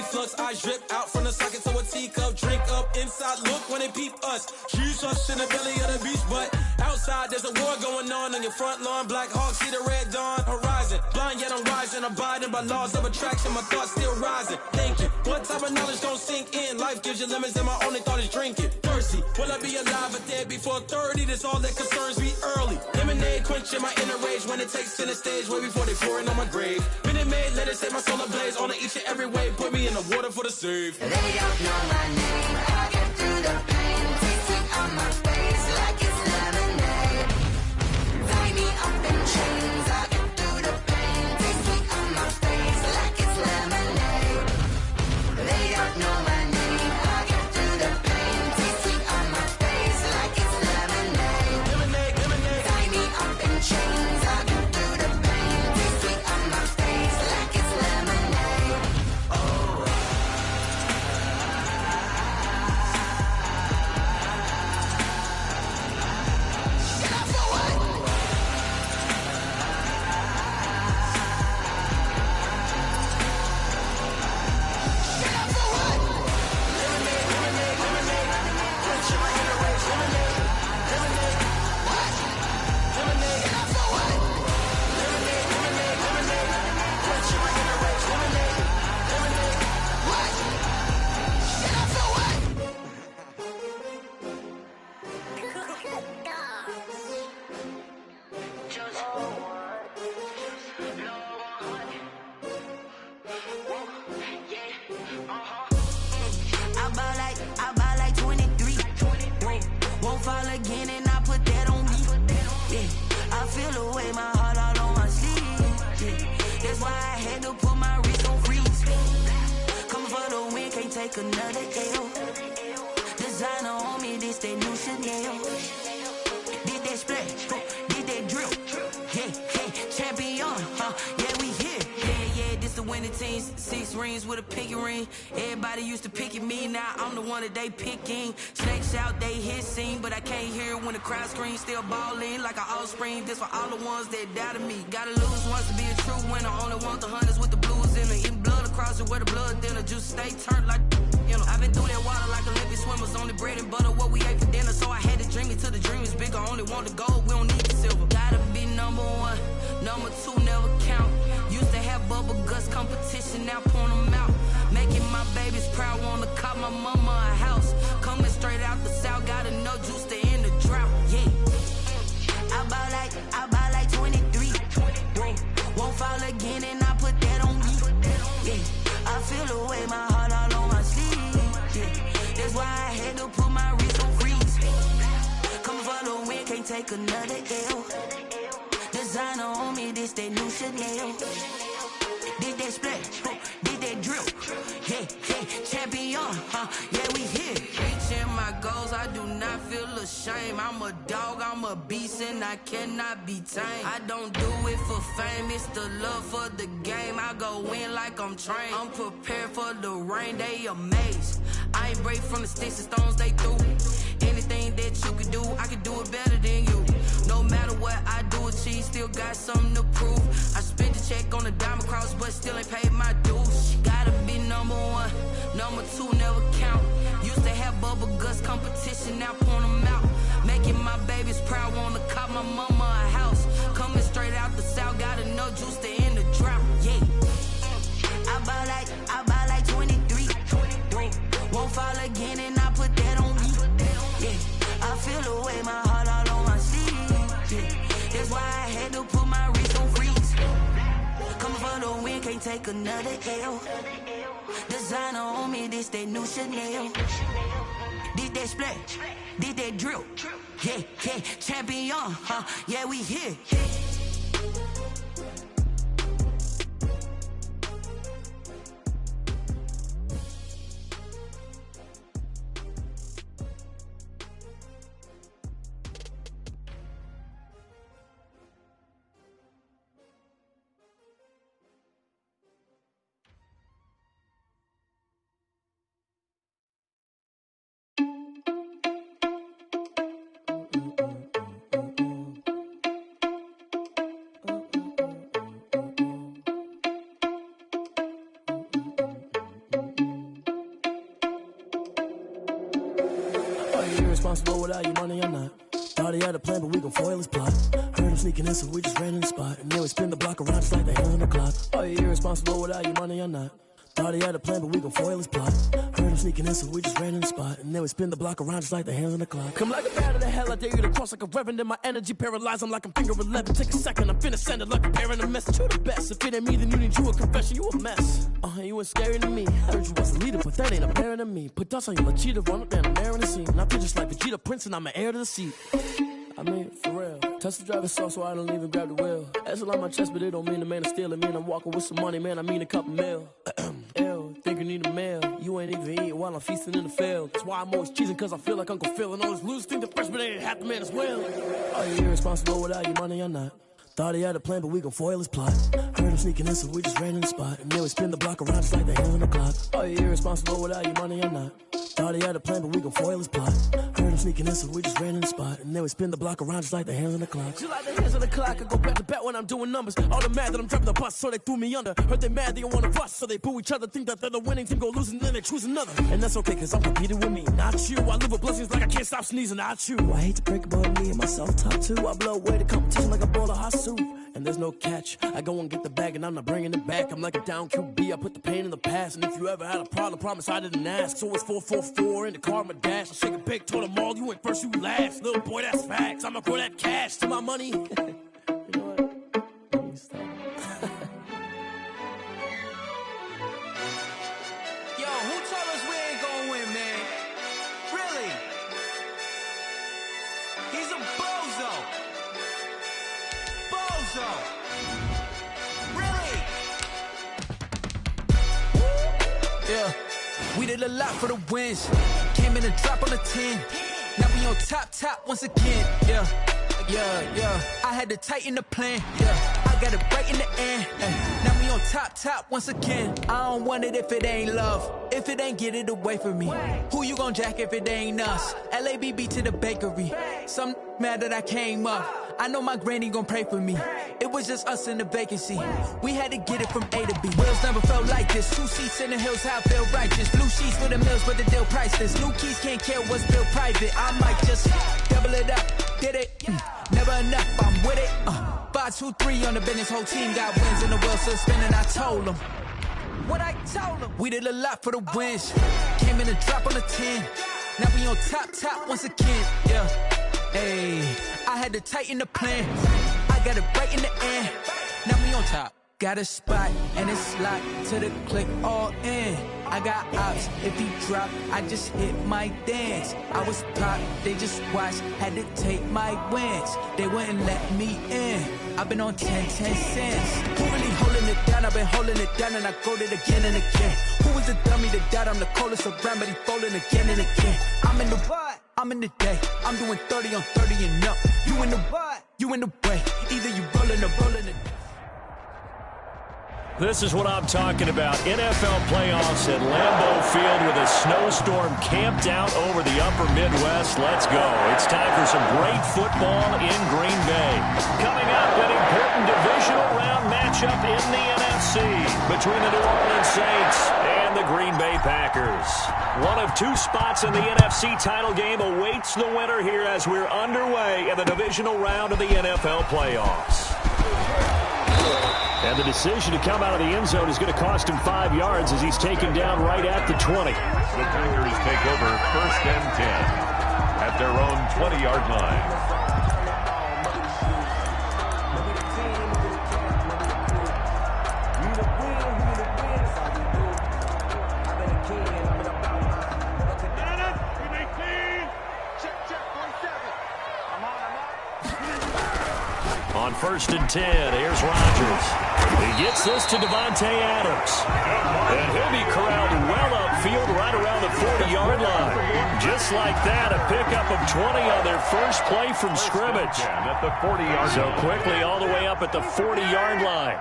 reflux, eyes drip out from the socket to a teacup. Drink up inside, look when they peep us. Jesus in the belly of the beast, but outside there's a war going on your front lawn. Black Hawk, see the red dawn horizon. Blind yet I'm rising, abiding by laws of attraction. My thoughts still rising, thinking. What type of knowledge don't sink in? Life gives you lemons and my only thought is drinking. Thirsty, will I be alive or dead before 30? That's all that concerns me early. Lemonade quenching my inner rage when it takes center stage way before they pouring on my grave. Minute Maid, let it set my soul ablaze on each and every way. Put me in the water for the save. They don't know my name. I get through the pain, tasting on my face like it's lemonade. Tie me up in chains. I get through the pain, tasting on my face like it's lemonade. They don't know my name. I get through the pain, tasting on my face like it's lemonade. Lemonade, lemonade. Tie me up in chains. I get through the pain, tasting on my face like it's lemonade. I buy like 23. Won't fall again and I put that on me. Yeah, I feel away my heart all on my sleeve. Yeah, that's why I had to put my wrist on freeze. Coming for the win, can't take another L. Designer on me, this that new Chanel. Did that splash, did that drill. Yeah, champion, yeah, we here. Yeah, this the winning team. 6 rings with a pinky ring. Everybody used to picking me, now I'm the one that they picking. Snakes out, they hissing, but I can't hear when the crowd screams. Still balling like an offspring. This for all the ones that doubted me. Gotta lose once to be a true winner. Only want the hunters with the blues in it. Eating blood across it where the blood dinner. Juice stay turned like, you know. I've been through that water like Olympic swimmers. Only bread and butter, what we ate for dinner. So I had to dream it till the dream is bigger. Only want the gold, we don't need the silver. Gotta be number 1, number 2 never count. Used to have bubble guts competition, now point them out. Making my babies proud, wanna cop my mama a house. Coming straight out the south, got enough juice to end the drought. Yeah, I buy like 23. Won't fall again and I put that on me. Yeah, I feel away my heart all on my sleeve. Yeah, that's why I had to put my wrist on freeze. Coming for the win, can't take another L. Designer on me, this that new Chanel. Did that splash, did that drill. Yeah, champion, yeah, we here. Reaching my goals, I do not feel ashamed. I'm a dog, I'm a beast, and I cannot be tamed. I don't do it for fame, it's the love for the game. I go in like I'm trained. I'm prepared for the rain, they amazed. I ain't break from the sticks and stones they threw. Anything that you could do, I could do it better than you. No matter what I do, achieve, still got something to prove. I spent the check on the diamond cross, but still ain't paid my dues. Gotta be number 1, number 2 never count. Used to have bubble guts competition, now point them out. Making my babies proud, wanna cop my mama a house. Coming straight out the south, got enough juice to end the drought. Yeah, I buy like 23. Won't fall again and I put that on me. Yeah, I feel away my heart all on my sleeve. Yeah, that's why I had to put my wrist on freeze. Coming for the win, can't take another L. Designer on me, this that new Chanel. Did that splash, did that drill. Yeah, champion, yeah, we here. irresponsible without your money or not. Thought he had a plan, but we gon' foil his plot. Heard him sneaking in, so we just ran in the spot. And then we spin the block around just like the hands on the clock. Are you irresponsible without your money or not? Thought he had a plan, but we gon' foil his plot. Heard him sneaking in, so we just ran in the spot. And then we spin the block around just like the hands on the clock. Come like a bat of the hell, I dare you to cross like a reverend. In my energy paralyzed, I'm like I'm finger 11. Take a second, I'm finna send it like a parent a message. You the best, if it ain't me, then you need you a confession. You a mess, you ain't scary to me. Heard you was a leader, but that ain't apparent to me. Put dust on you, cheetah, run up down the air in the scene. And I feel just like Vegeta Prince, and I'm an heir to the seat. I mean, for real. Touch the driver's soft, so I don't even grab the wheel. That's on my chest, but it don't mean the man is stealing. Man, I'm walking with some money, man, I mean a couple mil. Ew, think you need a meal. You ain't even eating while I'm feasting in the field. That's why I'm always cheesing, cause I feel like Uncle Phil. And all those losers think the freshman ain't half the man as well. Are you irresponsible without your money or not? Thought he had a plan, but we gon' foil his plot. Heard him sneaking in, so we just ran in the spot. And then we spin the block around just like the hands on the clock. Are you irresponsible without your money or not? Thought he had a plan, but we gon' foil his plot. Heard him sneaking in, so we just ran in the spot. And then we spin the block around just like the hands on the clock. Just like the hands on the clock, I go back to back when I'm doing numbers. All the mad that I'm driving the bus, so they threw me under. Heard they mad, they don't wanna bust, so they boo each other. Think that they're the winning team, go losing, then they choose another. And that's okay, cause I'm competing with me, not you. I live with blessings like I can't stop sneezing, not you. I hate to break about me and my self-talk too. I blow away the competition like a bowl of hot soup. And there's no catch. I go and get the bag and I'm not bringing it back. I'm like a down QB, I put the pain in the past. And if you ever had a problem, promise I didn't ask. So it's 444 in the car, my dash. I shake a big, told them all, you went first, you last. Little boy, that's facts. I'ma throw that cash to my money. You know what? Let me stop. Yo, who told us we ain't gonna win, man? Really? He's a bozo. Really? Yeah, we did a lot for the wins. Came in and drop on the 10. Now we on top once again. Yeah. I had to tighten the plan. Yeah, I got it right in the end. Now we on top once again. I don't want it if it ain't love. If it ain't, get it away from me. Who you gon' jack if it ain't us? LABB to the bakery. Some mad that I came up. I know my granny gon' pray for me. It was just us in the vacancy. We had to get it from A to B. Wheels never felt like this. 2 seats in the hills, how I feel righteous. Blue sheets with the mills, but the deal priceless. New keys can't care what's built private. I might just double it up. Did it? Never enough, I'm with it. 5, 2, 3 on the business. Whole team got wins and the wheels still spinning. I told them what I told them. We did a lot for the wins. Came in and drop on the 10. Now we on top once again. Yeah. Hey, I had to tighten the plan. I got it right in the end. Now we on top. Got a spot and it's locked to the click all in. I got ops, if he drop, I just hit my dance. I was pop, they just watched, had to take my wins. They wouldn't let me in. I've been on 10 cents. Who really holding it down? I've been holding it down and I go it again and again. Who was the dummy that died? I'm the coldest around, but he folding again and again. I'm in the what? I'm in the day. I'm doing 30 on 30 and up. You in the what? You in the way. Either you rolling or rolling it. This is what I'm talking about. NFL playoffs at Lambeau Field with a snowstorm camped out over the upper Midwest. Let's go. It's time for some great football in Green Bay. Coming up, an important divisional round matchup in the NFC between the New Orleans Saints and the Green Bay Packers. One of 2 spots in the NFC title game awaits the winner here as we're underway in the divisional round of the NFL playoffs. And the decision to come out of the end zone is going to cost him 5 yards as he's taken down right at the 20. The Packers take over 1st and 10 at their own 20-yard line. On 1st and 10, here's Rodgers. He gets this to Devontae Adams. And he'll be corralled well upfield right around the 40-yard line. Just like that, a pickup of 20 on their first play from scrimmage. At the 40-yard so quickly all the way up at the 40-yard line.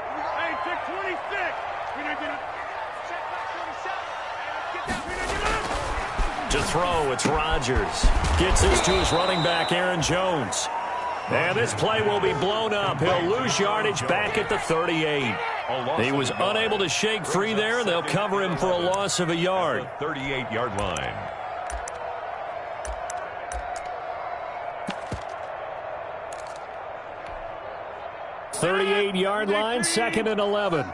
To throw, it's Rodgers. Gets this to his running back, Aaron Jones. And this play will be blown up. He'll lose yardage back at the 38. He was unable to shake free there, and they'll cover him for a loss of a yard. 38-yard line. 38-yard line, 2nd and 11.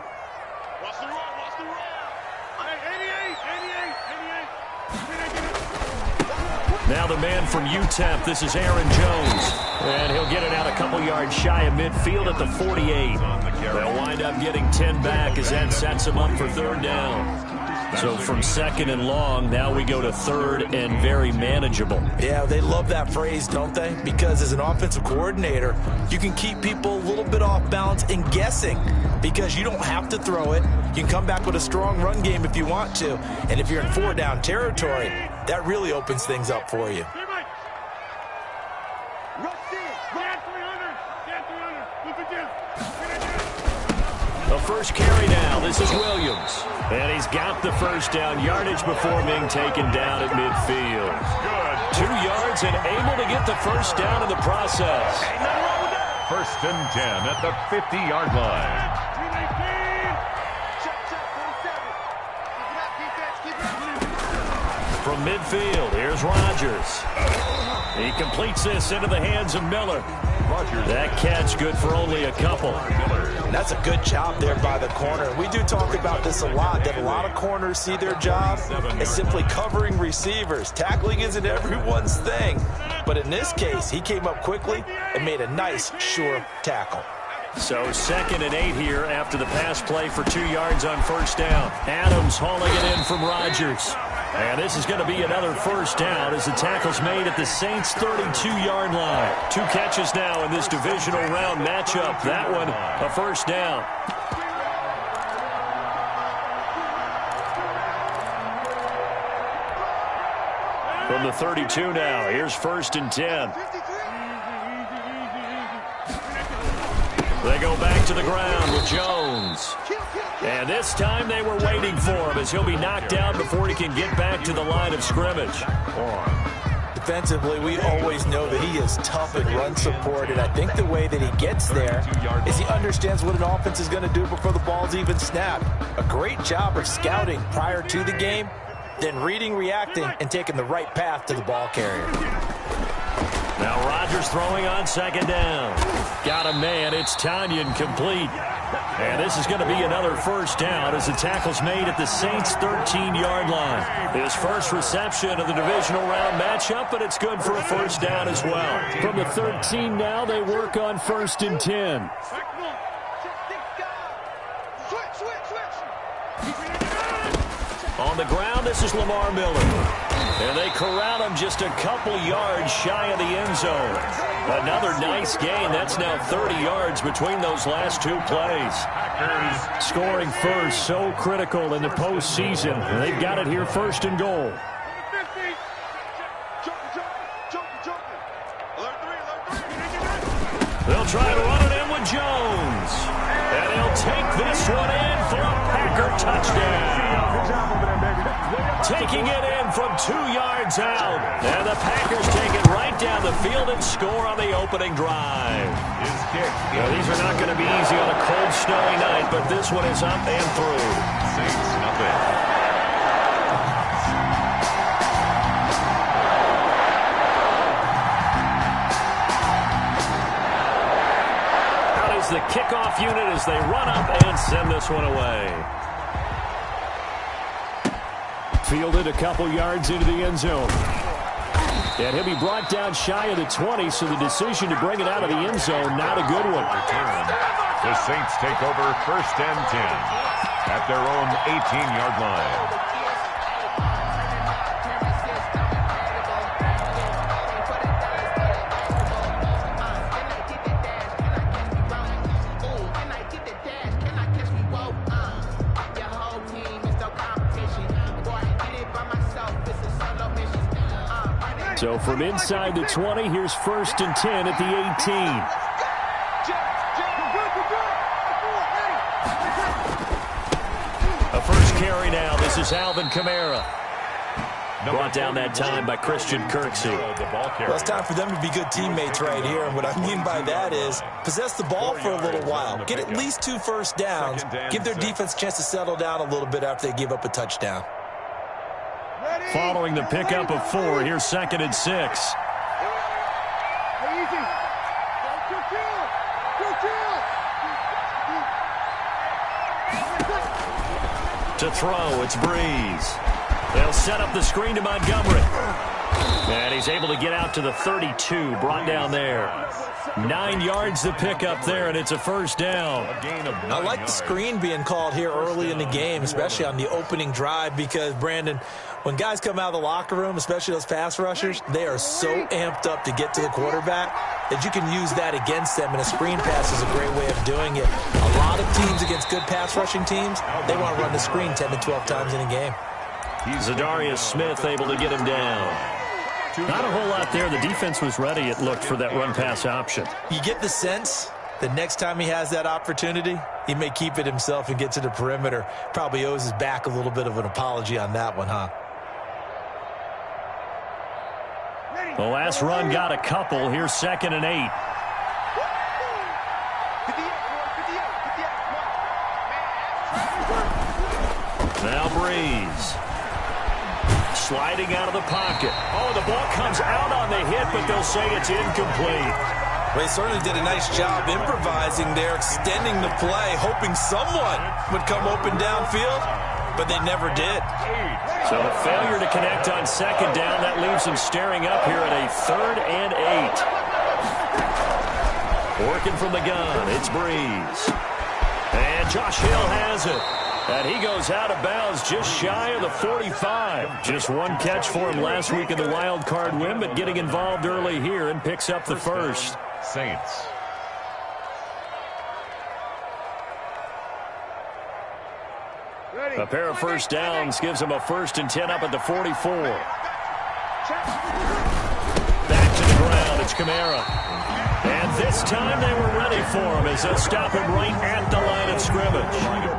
Now the man from UTEP, this is Aaron Jones. And he'll get it out a couple yards shy of midfield at the 48. They'll wind up getting 10 back as that sets him up for 3rd down. So from 2nd and long, now we go to 3rd and very manageable. Yeah, they love that phrase, don't they? Because as an offensive coordinator, you can keep people a little bit off balance and guessing because you don't have to throw it. You can come back with a strong run game if you want to. And if you're in 4-down territory, that really opens things up for you. The first carry now. This is Williams. And he's got the 1st down yardage before being taken down at midfield. 2 yards and able to get the 1st down in the process. 1st and 10 at the 50-yard line. From midfield, here's Rodgers. He completes this into the hands of Miller. That catch good for only a couple. That's a good job there by the corner. We do talk about this a lot, that a lot of corners see their job as simply covering receivers. Tackling isn't everyone's thing. But in this case, he came up quickly and made a nice, sure tackle. So 2nd and 8 here after the pass play for 2 yards on 1st down. Adams hauling it in from Rodgers. And this is going to be another 1st down as the tackle's made at the Saints' 32-yard line. 2 catches now in this divisional round matchup. That one, a 1st down. From the 32 now, here's 1st and 10. They go back to the ground with Jones. And this time they were waiting for him as he'll be knocked down before he can get back to the line of scrimmage. Defensively, we always know that he is tough in run support, and I think the way that he gets there is he understands what an offense is going to do before the ball's even snapped. A great job of scouting prior to the game, then reading, reacting, and taking the right path to the ball carrier. Now Rodgers throwing on 2nd down. Got a man. It's Tanyan complete. And this is going to be another 1st down as the tackle's made at the Saints' 13-yard line. His first reception of the divisional round matchup, but it's good for a 1st down as well. From the 13 now, they work on 1st and 10. On the ground, this is Lamar Miller. And they corral him just a couple yards shy of the end zone. Another nice gain. That's now 30 yards between those last 2 plays. Scoring first, so critical in the postseason. They've got it here 1st and goal. They'll try to run it in with Jones. And he'll take this one in for a Packer touchdown. Taking it in from 2 yards out. And the Packers take it right down the field and score on the opening drive. Now, these are not going to be easy on a cold, snowy night, but this one is up and through. Saints nothing. Out is the kickoff unit as they run up and send this one away. Fielded a couple yards into the end zone. And he'll be brought down shy of the 20, so the decision to bring it out of the end zone, not a good one. The Saints take over 1st and 10 at their own 18-yard line. So from inside the 20, here's 1st and 10 at the 18. A first carry now. This is Alvin Kamara. Brought down that time by Christian Kirksey. Well, it's time for them to be good teammates right here. And what I mean by that is possess the ball for a little while. Get at least 2 first downs. Give their defense a chance to settle down a little bit after they give up a touchdown. Following the pickup of 4, here's 2nd and 6. To throw, it's Breeze. They'll set up the screen to Montgomery. And he's able to get out to the 32, brought down there. 9 yards to pick up there, and it's a first down. I like the screen being called here early in the game, especially on the opening drive, because, Brandon, when guys come out of the locker room, especially those pass rushers, they are so amped up to get to the quarterback that you can use that against them, and a screen pass is a great way of doing it. A lot of teams against good pass rushing teams, they want to run the screen 10 to 12 times in a game. Zadarius Smith able to get him down. Not a whole lot there. The defense was ready, it looked, for that run-pass option. You get the sense that next time he has that opportunity, he may keep it himself and get to the perimeter. Probably owes his back a little bit of an apology on that one, huh? The last run got a couple. Here's 2nd and 8. Now Breeze. Sliding out of the pocket. Oh, the ball comes out on the hit, but they'll say it's incomplete. Well, they certainly did a nice job improvising there, extending the play, hoping someone would come open downfield, but they never did. So a failure to connect on 2nd down. That leaves them staring up here at a 3rd and 8. Working from the gun, it's Breeze. And Josh Hill has it. And he goes out of bounds just shy of the 45. Just one catch for him last week in the wild card win, but getting involved early here and picks up the first. Saints. A pair of first downs gives him a 1st and 10 up at the 44. Back to the ground, it's Kamara. And this time they were ready for him as they'll stop him right at the line of scrimmage.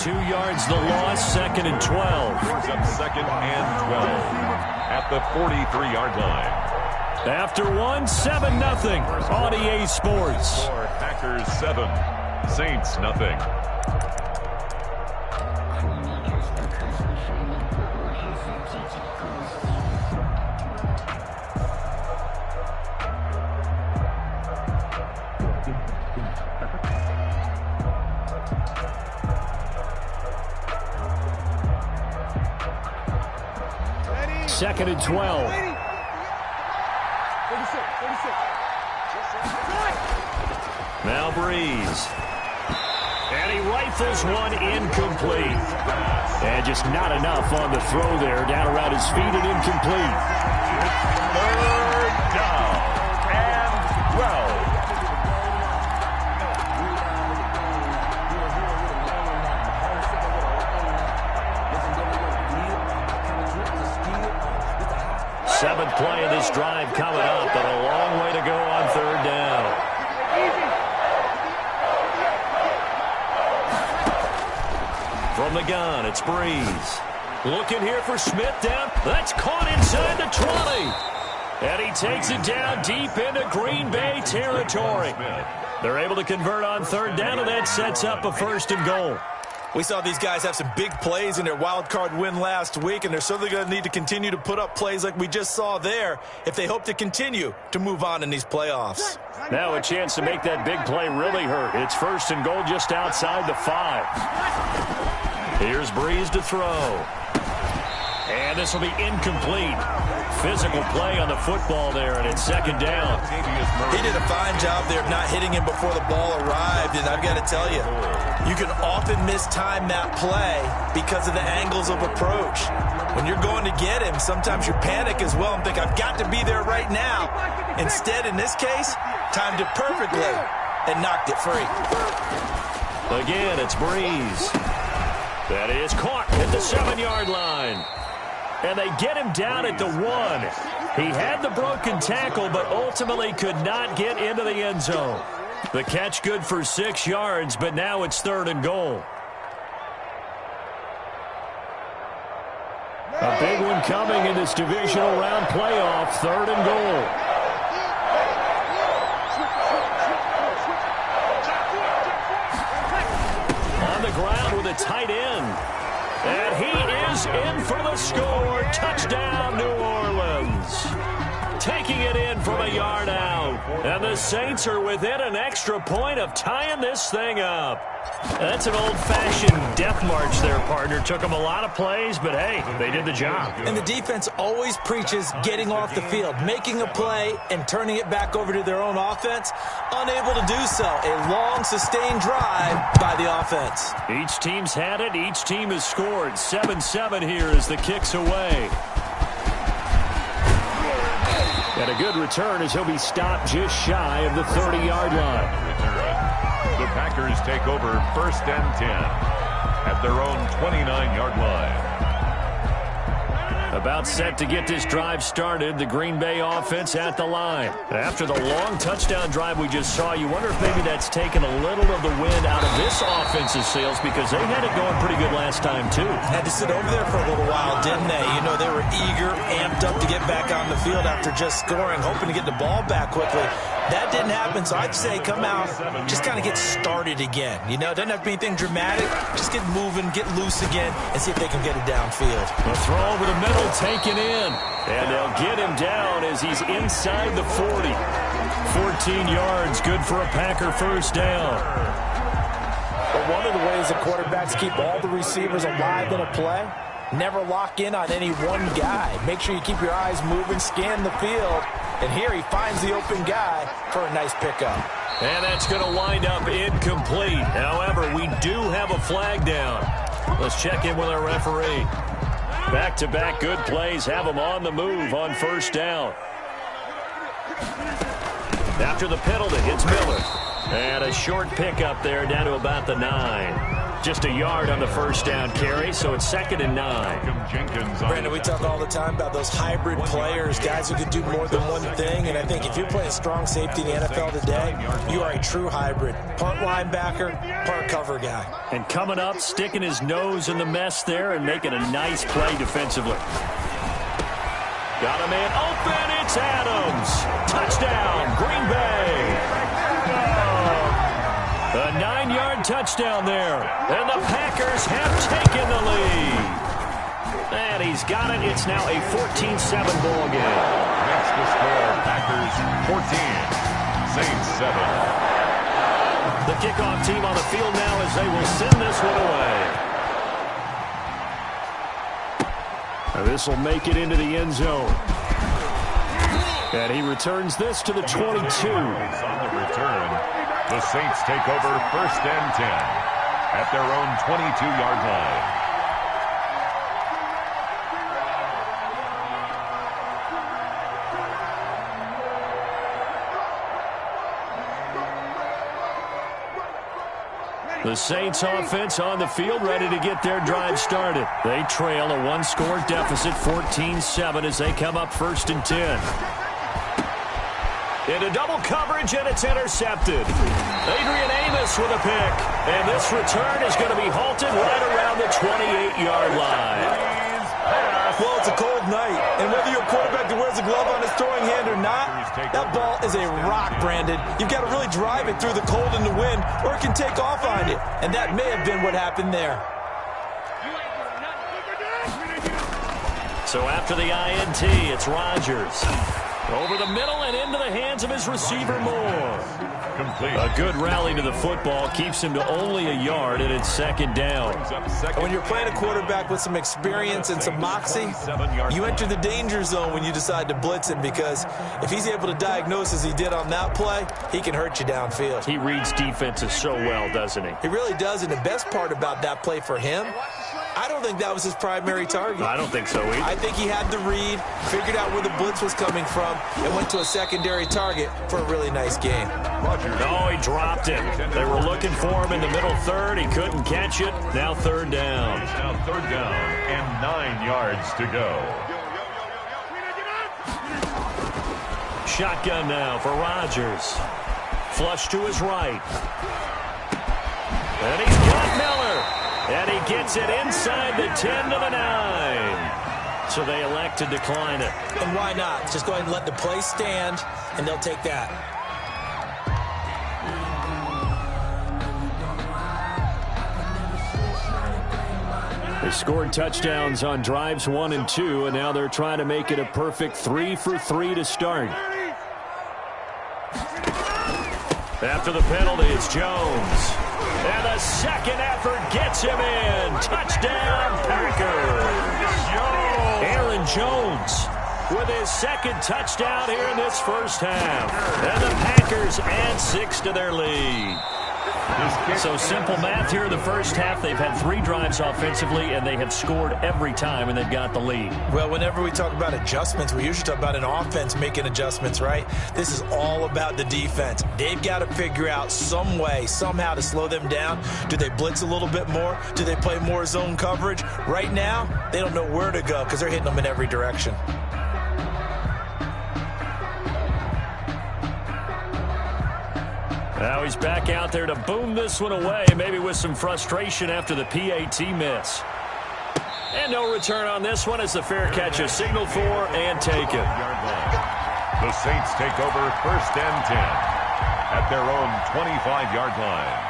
2 yards the loss, 2nd and 12. Brings up 2nd and 12 at the 43-yard line. After 7-0 on EA Sports. Packers 7, Saints nothing. Second and 12. Now Breeze. And he rifles one incomplete. And just not enough on the throw there. Down around his feet and incomplete. 3rd down and 12. Seventh play of this drive coming up, but a long way to go on 3rd down. From the gun, it's Breeze. Looking here for Smith down. That's caught inside the 20. And he takes it down deep into Green Bay territory. They're able to convert on 3rd down, and that sets up a 1st and goal. We saw these guys have some big plays in their wild card win last week, and they're certainly going to need to continue to put up plays like we just saw there if they hope to continue to move on in these playoffs. Now a chance to make that big play really hurt. It's 1st and goal just outside the 5. Here's Breeze to throw. And this will be incomplete. Physical play on the football there, and it's 2nd down. He did a fine job there of not hitting him before the ball arrived, and I've got to tell you, you can often mistime that play because of the angles of approach. When you're going to get him, sometimes you panic as well and think, I've got to be there right now. Instead, in this case, timed it perfectly and knocked it free. Again, it's Breeze. That is caught at the 7-yard line. And they get him down at the 1. He had the broken tackle, but ultimately could not get into the end zone. The catch good for 6 yards, but now it's 3rd and goal. A big one coming in this divisional round playoff, 3rd and goal. On the ground with a tight end. And he is in for the score. Touchdown, New Orleans. Taking it in from a yard out. And the Saints are within an extra point of tying this thing up. That's an old-fashioned death march there, partner. Took them a lot of plays, but hey, they did the job. And the defense always preaches getting off the field, making a play and turning it back over to their own offense. Unable to do so. A long, sustained drive by the offense. Each team's had it. Each team has scored. 7-7 here as the kick's away. And a good return as he'll be stopped just shy of the 30-yard line. The Packers take over 1st and 10 at their own 29-yard line. About set to get this drive started, the Green Bay offense at the line. After the long touchdown drive we just saw, you wonder if maybe that's taken a little of the wind out of this offensive sails because they had it going pretty good last time, too. Had to sit over there for a little while, didn't they? You know, they were eager, amped up to get back on the field after just scoring, hoping to get the ball back quickly. That didn't happen, so I'd say come out, just kind of get started again. You know, it doesn't have to be anything dramatic. Just get moving, get loose again, and see if they can get it downfield. The throw over the middle taken in, and they'll get him down as he's inside the 40. 14 yards, good for a Packer 1st down. But one of the ways that quarterbacks keep all the receivers alive in a play, never lock in on any one guy. Make sure you keep your eyes moving, scan the field. And here he finds the open guy for a nice pickup. And that's going to wind up incomplete. However, we do have a flag down. Let's check in with our referee. Back-to-back good plays have them on the move on 1st down. After the penalty, it's Miller. And a short pickup there down to about the 9. Just a yard on the first down carry, so it's 2nd and 9. Brandon, we talk all the time about those hybrid players, guys who can do more than one thing, and I think if you're playing strong safety in the NFL today, you are a true hybrid. Part linebacker, part cover guy. And coming up, sticking his nose in the mess there and making a nice play defensively. Got a man open, it's Adams. Touchdown, Green Bay. A 9-yard touchdown there. And the Packers have taken the lead. And he's got it. It's now a 14-7 ball game. That's the score. Packers 14, Saints 7. The kickoff team on the field now as they will send this one away. Now this will make it into the end zone. And he returns this to the 22. On the return, the Saints take over 1st and 10 at their own 22-yard line. The Saints offense on the field, ready to get their drive started. They trail a one-score deficit, 14-7, as they come up 1st and 10. Into double coverage, and it's intercepted. Adrian Amos with a pick. And this return is going to be halted right around the 28-yard line. Well, it's a cold night, and whether you're a quarterback that wears a glove on his throwing hand or not, that ball is a rock, Brandon. You've got to really drive it through the cold and the wind, or it can take off on you. And that may have been what happened there. So after the INT, it's Rodgers. Over the middle and into the hands of his receiver, Moore. Complete. A good rally to the football keeps him to only a yard, and it's 2nd down. And when you're playing a quarterback with some experience and some moxie, you enter the danger zone when you decide to blitz him, because if he's able to diagnose as he did on that play, he can hurt you downfield. He reads defenses so well, doesn't he? He really does, and the best part about that play for him, I don't think that was his primary target. I don't think so either. I think he had the read, figured out where the blitz was coming from, and went to a secondary target for a really nice game. No, he dropped it. They were looking for him in the middle third. He couldn't catch it. Now 3rd down. It's now 3rd down and 9 yards to go. Shotgun now for Rodgers. Flush to his right. And he's got Miller. And he gets it inside the 10 to the 9. So they elect to decline it. And why not? Just go ahead and let the play stand, and they'll take that. They scored touchdowns on drives 1 and 2, and now they're trying to make it a perfect 3 for 3 to start. After the penalty, it's Jones. And the second effort gets him in. Touchdown, Packers. Aaron Jones with his 2nd touchdown here in this first half. And the Packers add 6 to their lead. So simple math here in the first half. They've had 3 drives offensively, and they have scored every time, and they've got the lead. Well, whenever we talk about adjustments, we usually talk about an offense making adjustments, right? This is all about the defense. They've got to figure out some way, somehow to slow them down. Do they blitz a little bit more? Do they play more zone coverage? Right now, they don't know where to go because they're hitting them in every direction. Now he's back out there to boom this one away, maybe with some frustration after the PAT miss. And no return on this one as the fair catch is signaled for and taken. The Saints take over 1st and 10 at their own 25-yard line.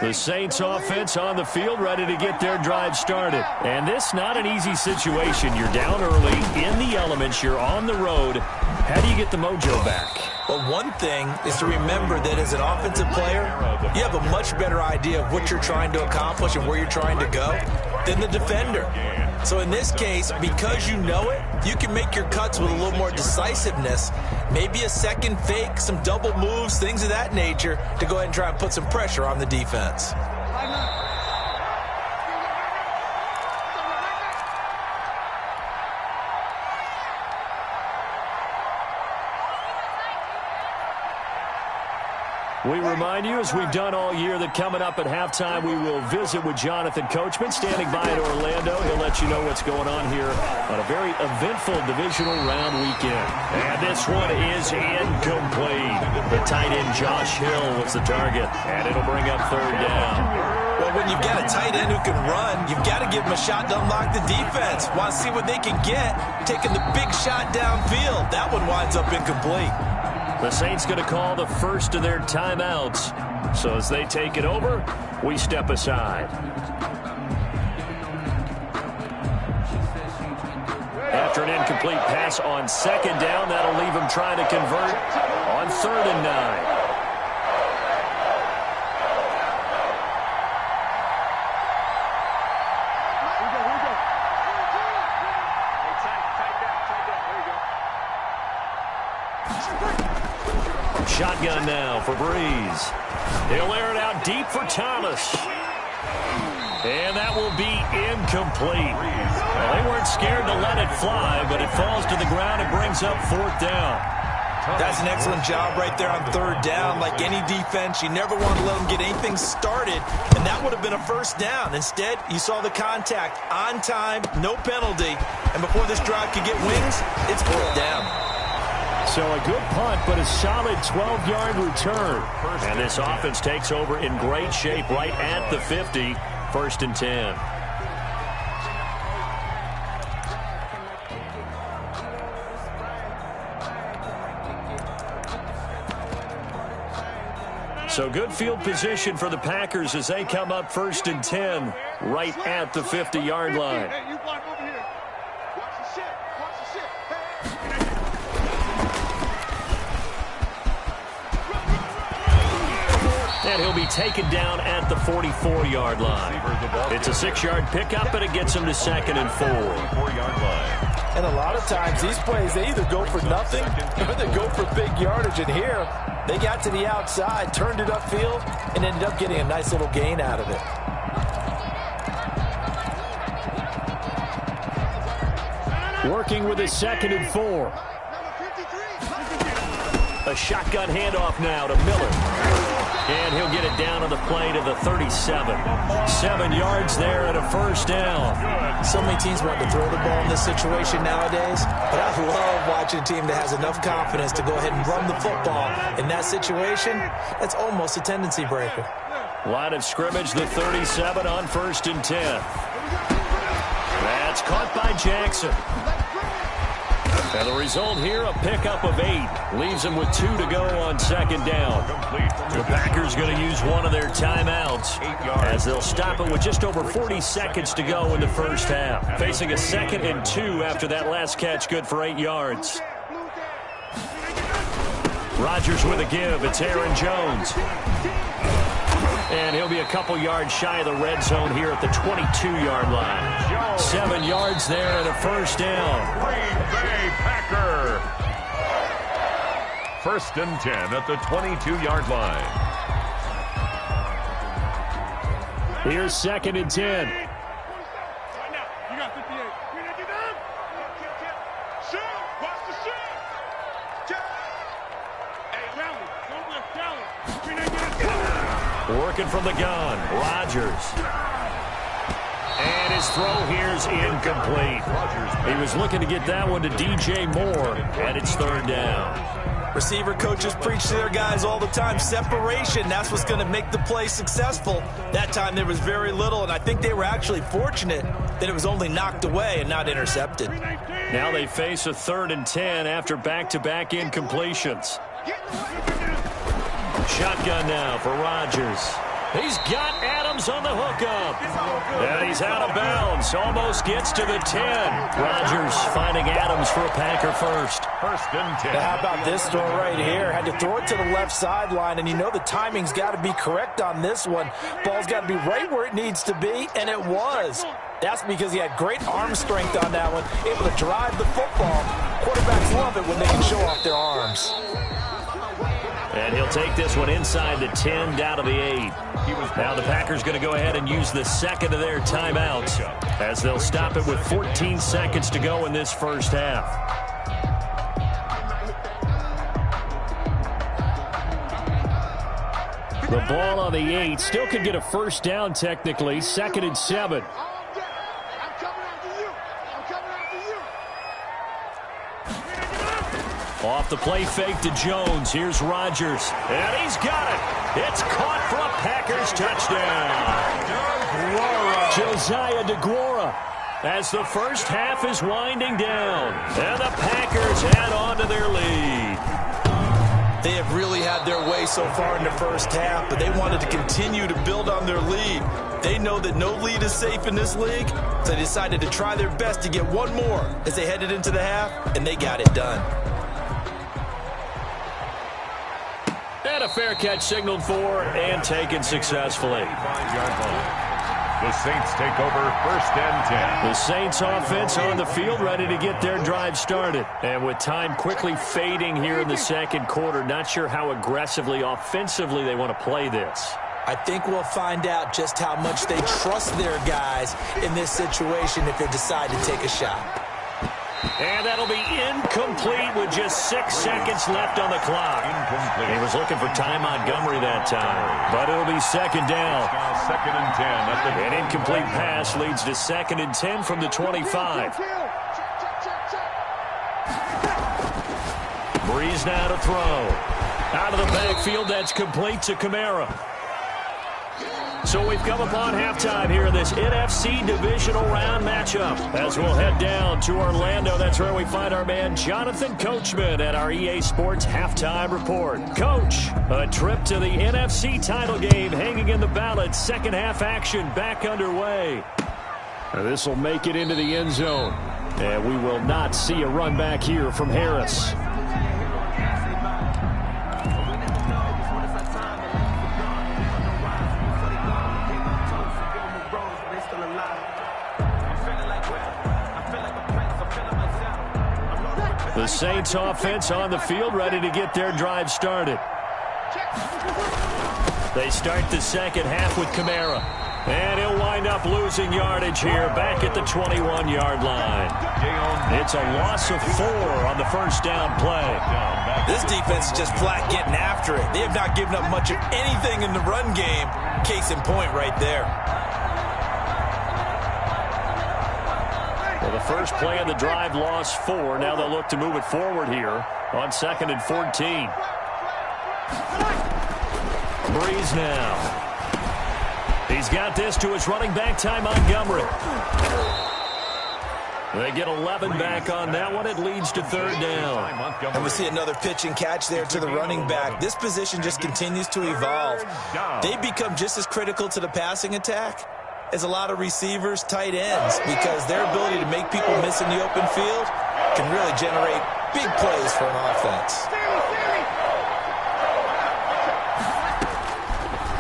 The Saints offense on the field ready to get their drive started. And this not an easy situation. You're down early, in the elements, you're on the road. How do you get the mojo back? Well, one thing is to remember that as an offensive player, you have a much better idea of what you're trying to accomplish and where you're trying to go than the defender. So in this case, because you know it, you can make your cuts with a little more decisiveness, maybe a second fake, some double moves, things of that nature, to go ahead and try and put some pressure on the defense. We remind you, as we've done all year, that coming up at halftime, we will visit with Jonathan Coachman, standing by in Orlando. He'll let you know what's going on here on a very eventful divisional round weekend. And this one is incomplete. The tight end, Josh Hill, was the target, and it'll bring up third down. Well, when you've got a tight end who can run, you've got to give him a shot to unlock the defense. Want to see what they can get, taking the big shot downfield. That one winds up incomplete. The Saints going to call the first of their timeouts. So as they take it over, we step aside. After an incomplete pass on second down, that'll leave him trying to convert on 3rd and 9. Shotgun now for Breeze. He'll air it out deep for Thomas. And that will be incomplete. Well, they weren't scared to let it fly, but it falls to the ground and brings up 4th down. That's an excellent job right there on 3rd down. Like any defense, you never want to let them get anything started, and that would have been a 1st down. Instead, you saw the contact on time, no penalty, and before this drive could get wings, it's 4th down. So a good punt, but a solid 12-yard return. And this offense takes over in great shape right at the 50, 1st and 10. So good field position for the Packers as they come up 1st and 10 right at the 50-yard line. Hey, you block over here. Watch the shit. Watch the shit. And he'll be taken down at the 44-yard line. It's a 6-yard pickup, and it gets him to 2nd and 4. 4-yard line. And a lot of times, these plays, they either go for nothing or they go for big yardage. And here, they got to the outside, turned it upfield, and ended up getting a nice little gain out of it. Working with his 2nd and 4. A shotgun handoff now to Miller. And he'll get it down on the play to the 37. 7 yards there and a 1st down. So many teams want to throw the ball in this situation nowadays, but I love watching a team that has enough confidence to go ahead and run the football. In that situation, that's almost a tendency breaker. Line of scrimmage, the 37 on 1st and 10. That's caught by Jackson. And the result here, a pickup of 8. Leaves them with 2 to go on 2nd down. The Packers going to use one of their timeouts as they'll stop it with just over 40 seconds to go in the 1st half. Facing a 2nd and 2 after that last catch, good for 8 yards. Rodgers with a give. It's Aaron Jones. And he'll be a couple yards shy of the red zone here at the 22-yard line. 7 yards there and a 1st down. Green Bay Packer. 1st and 10 at the 22-yard line. Here's 2nd and 10. Right now, you got 58. We're not getting up. Shoot. Watch the shoot. Hey, Rally. Don't let Rally. We're not getting up. Working from the gun, Rodgers. And his throw here's incomplete. He was looking to get that one to DJ Moore, and it's 3rd down. Receiver coaches preach to their guys all the time. Separation, that's what's going to make the play successful. That time there was very little, and I think they were actually fortunate that it was only knocked away and not intercepted. Now they face a 3rd and 10 after back-to-back incompletions. Shotgun now for Rodgers. He's got Adams on the hookup. And he's out of bounds. Almost gets to the 10. Rodgers finding Adams for a Packer first. 1st and 10. Now, how about this throw right here? Had to throw it to the left sideline, and you know the timing's got to be correct on this one. Ball's got to be right where it needs to be, and it was. That's because he had great arm strength on that one, able to drive the football. Quarterbacks love it when they can show off their arms. And he'll take this one inside the 10, down to the 8. Now the Packers going to go ahead and use the 2nd of their timeouts as they'll stop it with 14 seconds to go in this 1st half. The ball on the 8. Still could get a first down technically. 2nd and 7. Off the play fake to Jones. Here's Rodgers. And he's got it. It's caught for a Packers touchdown. Josiah DeGuara as the first half is winding down. And the Packers add on to their lead. They have really had their way so far in the first half, but they wanted to continue to build on their lead. They know that no lead is safe in this league, so they decided to try their best to get one more as they headed into the half, and they got it done. And a fair catch signaled for and taken successfully. The Saints take over 1st and 10. The Saints offense on the field ready to get their drive started. And with time quickly fading here in the second quarter, not sure how aggressively, offensively they want to play this. I think we'll find out just how much they trust their guys in this situation if they decide to take a shot. And that'll be incomplete with just 6 seconds left on the clock. Incomplete. He was looking for Ty Montgomery that time. But it'll be 2nd down. 2nd and 10. An incomplete pass leads to 2nd and 10 from the 25. Breeze now to throw. Out of the backfield, that's complete to Kamara. So we've come upon halftime here in this NFC Divisional Round matchup. As we'll head down to Orlando, that's where we find our man Jonathan Coachman at our EA Sports Halftime Report. Coach, a trip to the NFC title game hanging in the balance. Second half action back underway. This will make it into the end zone. And we will not see a run back here from Harris. The Saints offense on the field ready to get their drive started. They start the second half with Kamara. And he'll wind up losing yardage here back at the 21-yard line. It's a loss of 4 on the first down play. This defense is just flat getting after it. They have not given up much of anything in the run game. Case in point right there. Well, the first play of the drive lost 4. Now they'll look to move it forward here on 2nd and 14. Breeze now. He's got this to his running back, Ty Montgomery. They get 11 back on that one. It leads to 3rd down. And we see another pitch and catch there to the running back. This position just continues to evolve. They become just as critical to the passing attack as a lot of receivers, tight ends, because their ability to make people miss in the open field can really generate big plays for an offense.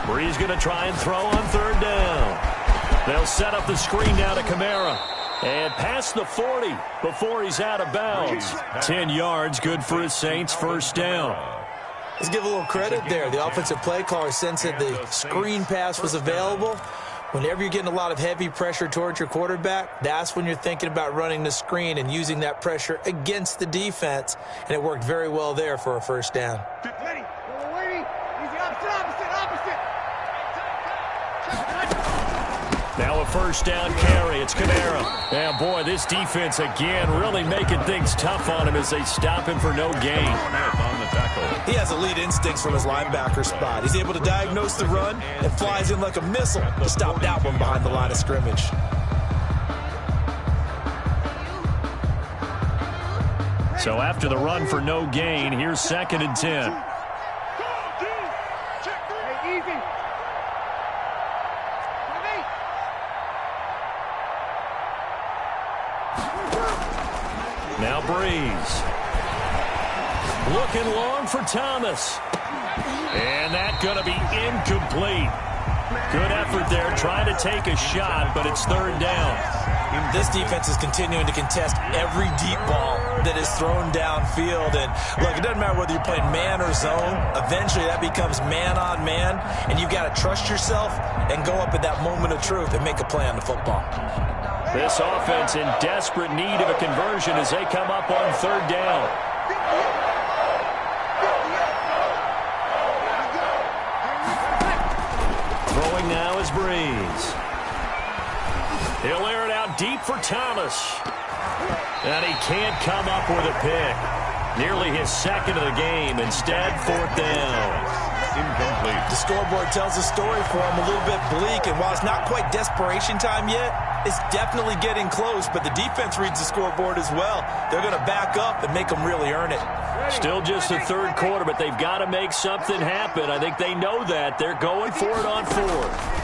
Breeze going to try and throw on 3rd down. They'll set up the screen now to Kamara. And past the 40 before he's out of bounds. 10 yards, good for his Saints, first down. Let's give a little credit there. The offensive play caller sensed that the screen pass was available. Whenever you're getting a lot of heavy pressure towards your quarterback, that's when you're thinking about running the screen and using that pressure against the defense. And it worked very well there for a first down. Now a first down carry. It's Kamara. And boy, this defense again really making things tough on him as they stop him for no gain. He has elite instincts from his linebacker spot. He's able to diagnose the run and flies in like a missile to stop that one behind the line of scrimmage. So after the run for no gain, here's 2nd and 10. Now Breeze. Looking long for Thomas. And that's going to be incomplete. Good effort there, trying to take a shot, but it's 3rd down. This defense is continuing to contest every deep ball that is thrown downfield. And look, it doesn't matter whether you're playing man or zone. Eventually that becomes man on man, and you've got to trust yourself and go up at that moment of truth and make a play on the football. This offense in desperate need of a conversion as they come up on 3rd down. throwing now is Breeze. He'll air it out deep for Thomas. And he can't come up with a pick. Nearly his second of the game. Instead, 4th down. Incomplete. The scoreboard tells a story for him, a little bit bleak, and while it's not quite desperation time yet, it's definitely getting close, but the defense reads the scoreboard as well. They're going to back up and make them really earn it. Still just the 3rd quarter, but they've got to make something happen. I think they know that. They're going for it on 4th.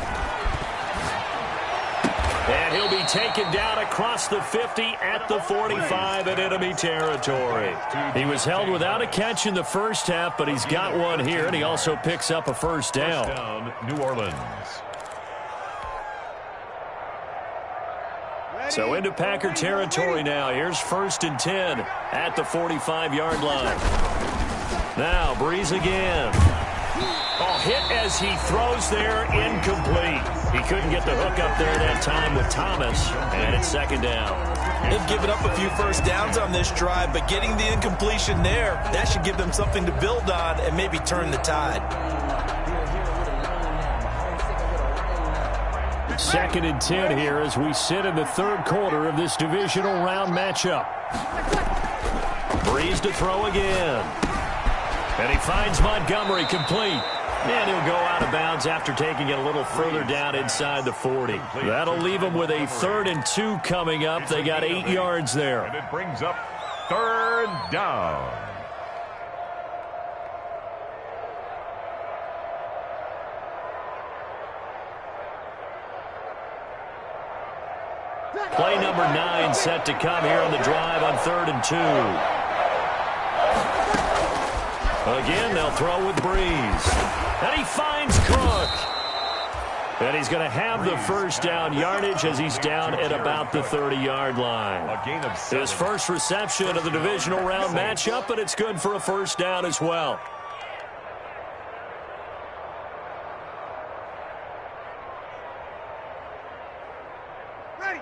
And he'll be taken down across the 50 at the 45 in enemy territory. He was held without a catch in the first half, but he's got one here, and he also picks up a first down. First down, New Orleans. So into Packer territory now. Here's 1st and 10 at the 45-yard line. Now Breeze again. Oh, hit as he throws there, incomplete. He couldn't get the hook up there that time with Thomas, and it's 2nd down. They've given up a few first downs on this drive, but getting the incompletion there, that should give them something to build on and maybe turn the tide. 2nd and 10 here as we sit in the 3rd quarter of this divisional round matchup. Breeze to throw again. And he finds Montgomery complete. And he'll go out of bounds after taking it a little further down inside the 40. That'll leave him with a 3rd and 2 coming up. They got 8 yards there. And it brings up 3rd down. Play number 9 set to come here on the drive on 3rd and 2. Again, they'll throw with Breeze. And he finds Cook. And he's going to have the first down yardage as he's down at about the 30-yard line. A gain of 7. His first reception of the divisional round matchup, but it's good for a first down as well.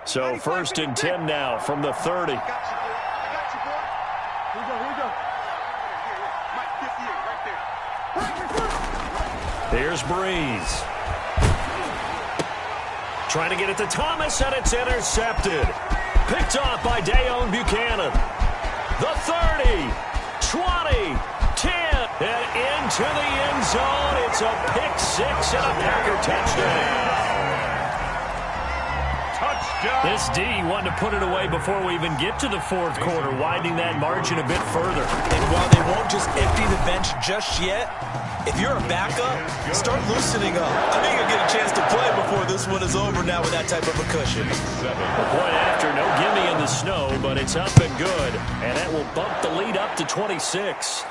So 1st and 10 now from the 30. I got you, boy. Here we go. Mike, 58 right there. Here's Breeze. Trying to get it to Thomas, and it's intercepted. Picked off by Dayon Buchanan. The 30, 20, 10, and into the end zone. It's a pick 6 and a Packer touchdown. This D wanted to put it away before we even get to the 4th quarter, widening that margin a bit further. And while they won't just empty the bench just yet, if you're a backup, start loosening up. I think you'll get a chance to play before this one is over now with that type of a cushion. The point after, no gimme in the snow, but it's up and good. And that will bump the lead up to 26.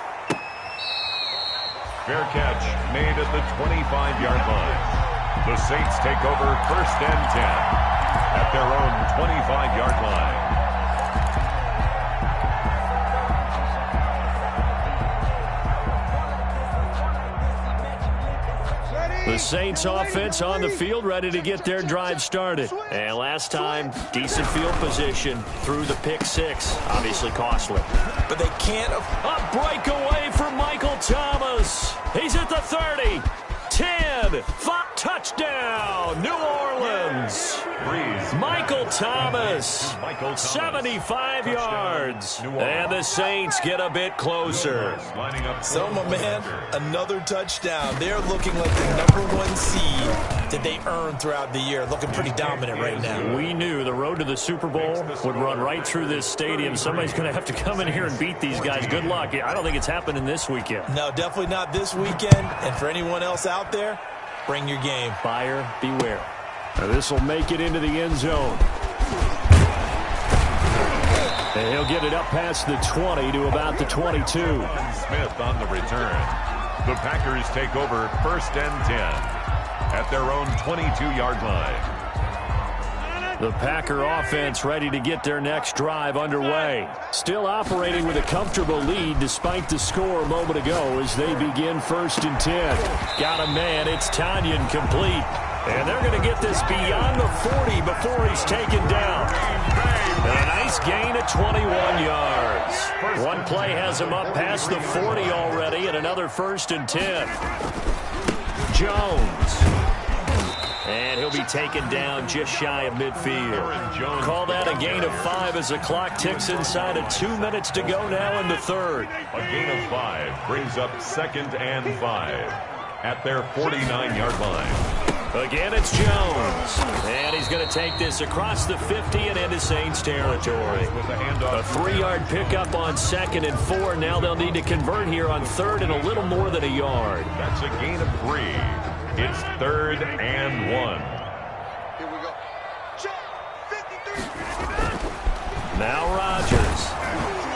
Fair catch made at the 25-yard line. The Saints take over 1st and 10 at their own 25-yard line. The Saints offense on the field, ready to get their drive started. And last time, decent field position through the pick 6. Obviously costly. But they can't. A breakaway for Michael Thomas. He's at the 30. 10, 5, touchdown, New Orleans. Michael Thomas, 75 yards. And the Saints get a bit closer. So, my man, another touchdown. They're looking like the #1 seed that they earned throughout the year. Looking pretty dominant right now. We knew the road to the Super Bowl would run right through this stadium. Somebody's going to have to come in here and beat these guys. Good luck. I don't think it's happening this weekend. No, definitely not this weekend. And for anyone else out there, bring your game. Buyer beware. This will make it into the end zone. And he'll get it up past the 20 to about the 22. Smith on the return. The Packers take over 1st and 10 at their own 22-yard line. The Packer offense ready to get their next drive underway. Still operating with a comfortable lead despite the score a moment ago as they begin 1st and 10. Got a man, it's Tanyan complete. And they're going to get this beyond the 40 before he's taken down. And a nice gain of 21 yards. One play has him up past the 40 already, and another 1st and 10. Jones. And he'll be taken down just shy of midfield. Call that a gain of 5 as the clock ticks inside of 2 minutes to go now in the third. A gain of 5 brings up 2nd and 5 at their 49-yard line. Again, it's Jones. And he's going to take this across the 50 and into Saints territory. A 3-yard pickup on 2nd and 4. Now they'll need to convert here on 3rd and a little more than a yard. That's a gain of 3. It's 3rd and 1. Here we go. Check. 53. Now Rodgers.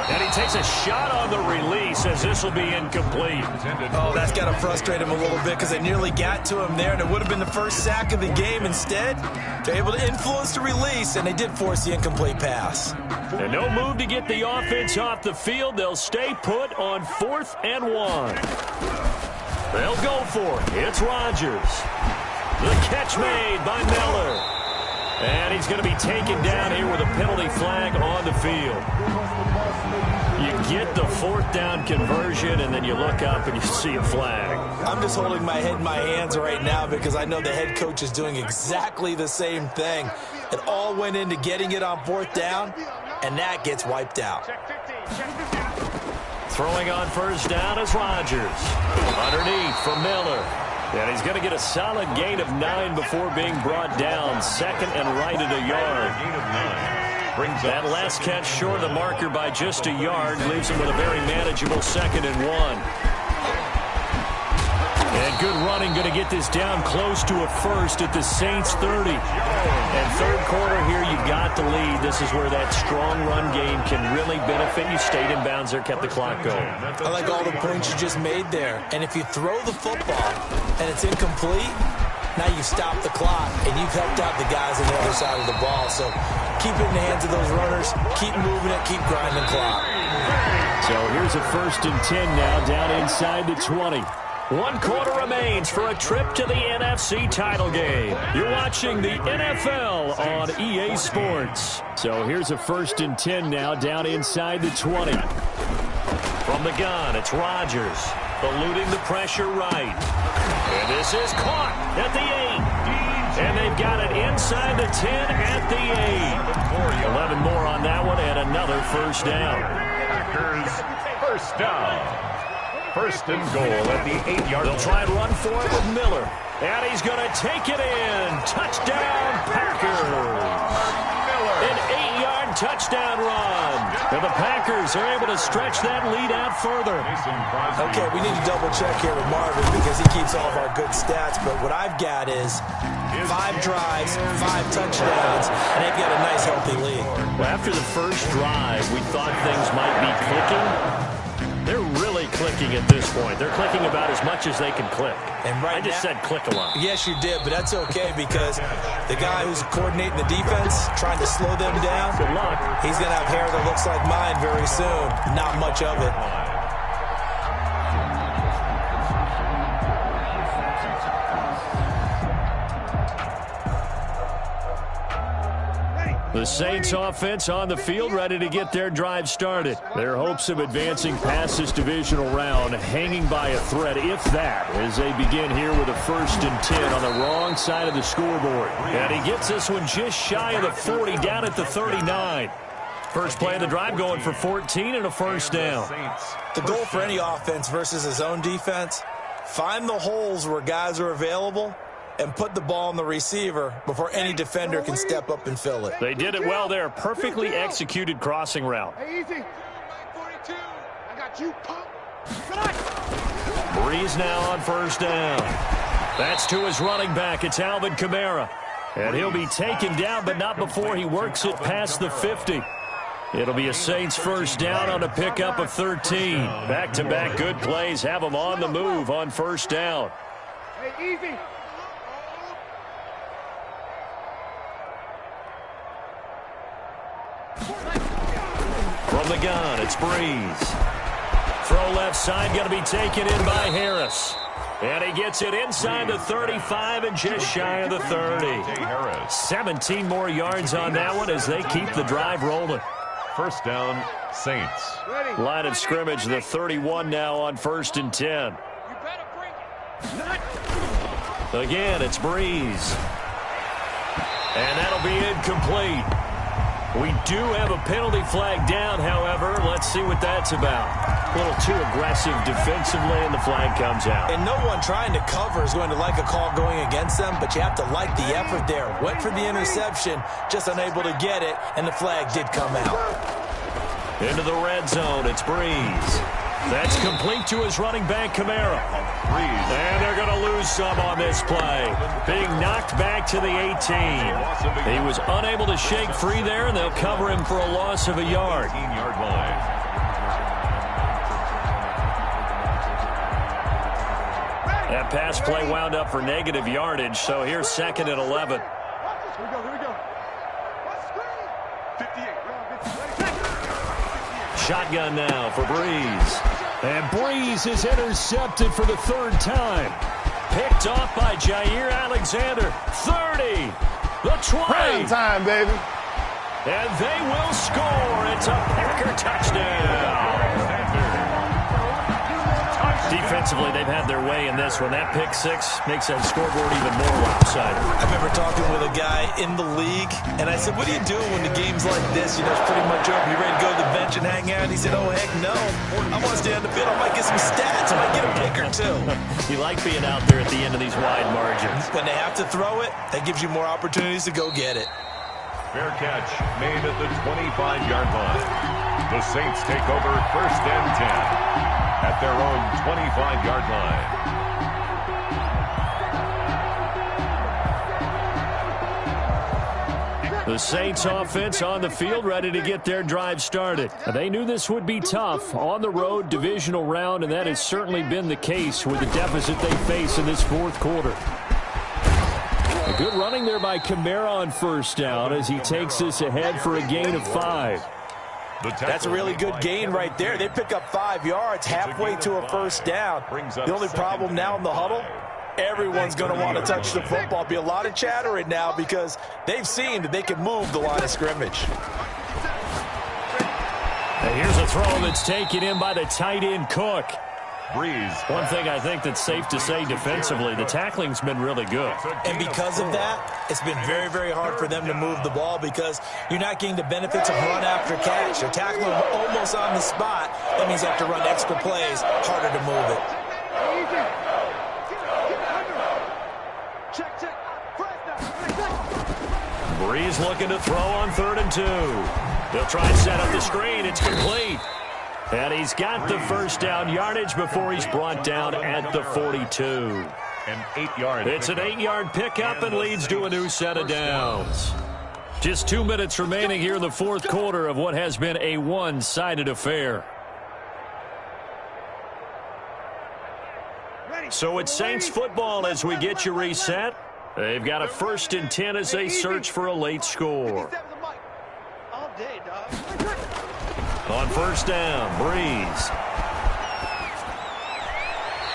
And he takes a shot on the release as this will be incomplete. Oh, that's got to frustrate him a little bit because they nearly got to him there, and it would have been the first sack of the game. Instead, they're able to influence the release, and they did force the incomplete pass. And no move to get the offense off the field. They'll stay put on 4th and 1. They'll go for it. It's Rodgers. The catch made by Miller. And he's going to be taken down here with a penalty flag on the field. You get the 4th down conversion, and then you look up and you see a flag. I'm just holding my head in my hands right now because I know the head coach is doing exactly the same thing. It all went into getting it on 4th down, and that gets wiped out. Throwing on 1st down is Rodgers. Underneath for Miller. And he's going to get a solid gain of 9 before being brought down. 2nd and right at a yard. That last catch short of the marker by just a yard leaves him with a very manageable 2nd and 1. And good running, going to get this down close to a 1st at the Saints 30. And 3rd quarter here, you've got to lead. This is where that strong run game can really benefit you. Stayed in bounds there, kept the clock going. I like all the points you just made there. And if you throw the football and it's incomplete, now you stop the clock and you've helped out the guys on the other side of the ball. So keep it in the hands of those runners. Keep moving it. Keep grinding clock. So here's a 1st and 10 now down inside the 20. 1 quarter remains for a trip to the NFC title game. You're watching the NFL on EA Sports. So here's a 1st and 10 now down inside the 20. From the gun, it's Rodgers, eluding the pressure right. And this is caught at the 8. And they've got it inside the 10 at the 8. 11 more on that one and another 1st down. Packers 1st down. 1st and goal at the 8-yard line. They'll try and run for it with Miller. And he's going to take it in. Touchdown, Packers. An 8-yard touchdown run. And the Packers are able to stretch that lead out further. Okay, we need to double-check here with Marvin because he keeps all of our good stats. But what I've got is 5 drives, 5 touchdowns, and they've got a nice, healthy lead. Well, after the first drive, we thought things might be clicking. They're really clicking at this point. They're clicking about as much as they can click. And right I just said click a lot. Yes, you did, but that's okay because the guy who's coordinating the defense, trying to slow them down, good luck. He's going to have hair that looks like mine very soon. Not much of it. The Saints offense on the field, ready to get their drive started. Their hopes of advancing past this divisional round hanging by a thread, if that, as they begin here with a 1st and 10 on the wrong side of the scoreboard. And he gets this one just shy of the 40, down at the 39. First play of the drive going for 14 and a 1st down. The goal for any offense versus his own defense, find the holes where guys are available and put the ball on the receiver before any defender can step up and fill it. They did it well there. Perfectly executed crossing route. Hey, easy. 42. I got you, punk. Breeze now on 1st down. That's to his running back. It's Alvin Kamara. And he'll be taken down, but not before he works it past the 50. It'll be a Saints 1st down on a pickup of 13. Back-to-back good plays have them on the move on 1st down. Hey, easy. From the gun, it's Breeze. Throw left side, going to be taken in by Harris. And he gets it inside the 35 and just shy of the 30. 17 more yards on that one as they keep the drive rolling. 1st down, Saints. Line of scrimmage, the 31 now on 1st and 10. Again, it's Breeze. And that'll be incomplete. We do have a penalty flag down, however. Let's see what that's about. A little too aggressive defensively, and the flag comes out. And no one trying to cover is going to like a call going against them, but you have to like the effort there. Went for the interception, just unable to get it, and the flag did come out. Into the red zone, it's Breeze. That's complete to his running back, Kamara. And they're going to lose some on this play. Being knocked back to the 18. He was unable to shake free there, and they'll cover him for a loss of a yard. That pass play wound up for negative yardage, so here's 2nd and 11. Here we go. 58. Shotgun now for Breeze. And Breeze is intercepted for the 3rd time. Picked off by Jair Alexander. 30. The 20. Prime time, baby. And they will score. It's a Packer touchdown. Defensively, they've had their way in this one. That pick six makes that scoreboard even more lopsided. I remember talking with a guy in the league, and I said, what do you do when the game's like this? You know, it's pretty much over. You ready to go to the bench and hang out? And he said, oh, heck no. I want to stay on the field. I might get some stats. I might get a pick or two. You like being out there at the end of these wide margins. When they have to throw it, that gives you more opportunities to go get it. Fair catch made at the 25-yard line. The Saints take over 1st and 10 at their own 25-yard line. The Saints offense on the field, ready to get their drive started. They knew this would be tough on the road, divisional round, and that has certainly been the case with the deficit they face in this 4th quarter. A good running there by Kamara on 1st down as he takes this ahead for a gain of 5. That's a really good gain right there. They pick up 5 yards halfway to a 1st down. The only problem now in the huddle, everyone's going to want to touch the football. Be a lot of chattering now because they've seen that they can move the line of scrimmage. And here's a throw that's taken in by the tight end Cook. Breeze. One thing I think that's safe to say defensively, the tackling's been really good. And because of that, it's been very, very hard for them to move the ball because you're not getting the benefits of run after catch. You're tackling almost on the spot. That means you have to run extra plays, harder to move it. Breeze looking to throw on 3rd and 2. They'll try and set up the screen. It's complete. And he's got the 1st down yardage before he's brought down at the 42. An 8-yard. It's an 8-yard pickup and leads to a new set of downs. Just 2 minutes remaining here in the 4th quarter of what has been a one-sided affair. So it's Saints football as we get you reset. They've got a 1st and 10 as they search for a late score. On 1st down, Breeze.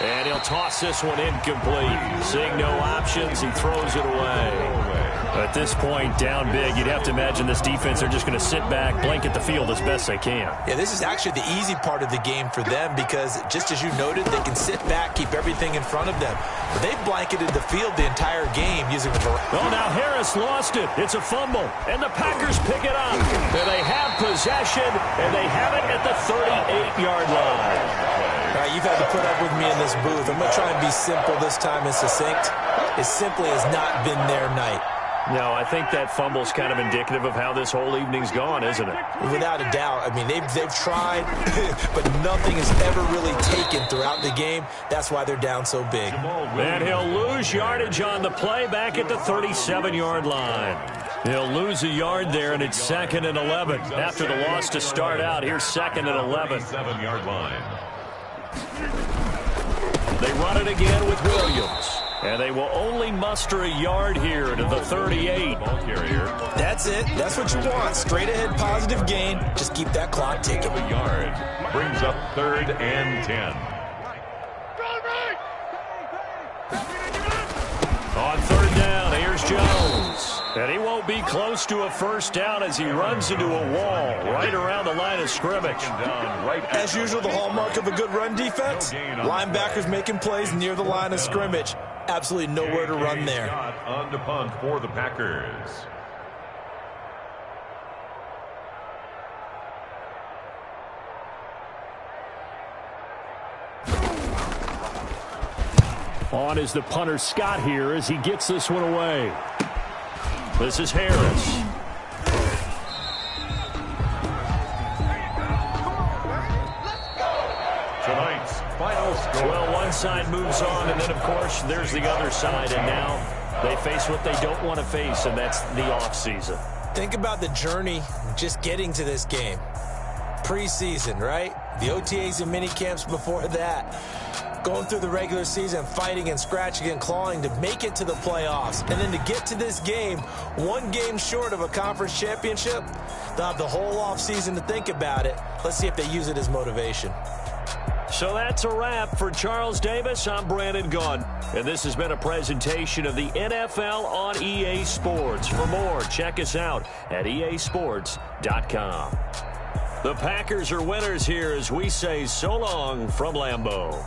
And he'll toss this one incomplete. Seeing no options, he throws it away. At this point, down big, you'd have to imagine this defense are just going to sit back, blanket the field as best they can. Yeah, this is actually the easy part of the game for them because, just as you noted, they can sit back, keep everything in front of them. But they've blanketed the field the entire game using the... Oh, now Harris lost it. It's a fumble, and the Packers pick it up. And they have possession, and they have it at the 38-yard line. All right, you've had to put up with me in this booth. I'm going to try and be simple this time and succinct. It simply has not been their night. No, I think that fumble's kind of indicative of how this whole evening's gone, isn't it? Without a doubt. I mean, they've tried, but nothing has ever really taken throughout the game. That's why they're down so big. And he'll lose yardage on the play back at the 37-yard line. He'll lose a yard there, and it's 2nd and 11. After the loss to start out, here's 2nd and 11. 7-yard line. They run it again with Williams. And they will only muster a yard here to the 38. Ball carrier. That's it. That's what you want. Straight ahead, positive gain. Just keep that clock ticking. A yard. Brings up 3rd and 10. On 3rd down, here's Jones. And he won't be close to a 1st down as he runs into a wall right around the line of scrimmage. As usual, the hallmark of a good run defense, linebackers making plays near the line of scrimmage. Absolutely nowhere to run there. On the punt for the Packers. On is the punter Scott here as he gets this one away. This is Harris. Tonight's final score. Well, one side moves on, and then, of course, there's the other side, and now they face what they don't want to face, and that's the offseason. Think about the journey just getting to this game. Preseason, right? The OTAs and mini camps before that. Going through the regular season, fighting and scratching and clawing to make it to the playoffs. And then to get to this game, one game short of a conference championship, they'll have the whole offseason to think about it. Let's see if they use it as motivation. So that's a wrap for Charles Davis. I'm Brandon Gaudin, and this has been a presentation of the NFL on EA Sports. For more, check us out at easports.com. The Packers are winners here as we say so long from Lambeau.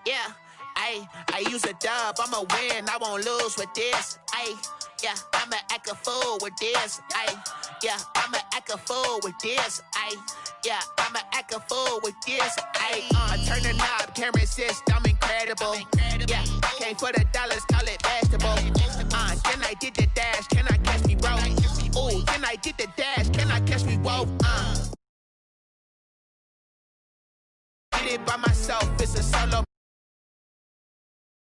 Yeah, I use a dub, I'ma win, I won't lose with this. Yeah, I'ma act a fool with this. Yeah, I'ma act a fool with this. Yeah, I'ma act a fool with this. I turn the knob, camera assist, I'm incredible. Yeah, came for the dollars, call it basketball. Then I did the dash, can I catch me, bro? Ooh, then I did the dash, can I catch me, whoa? it by myself. It's a solo.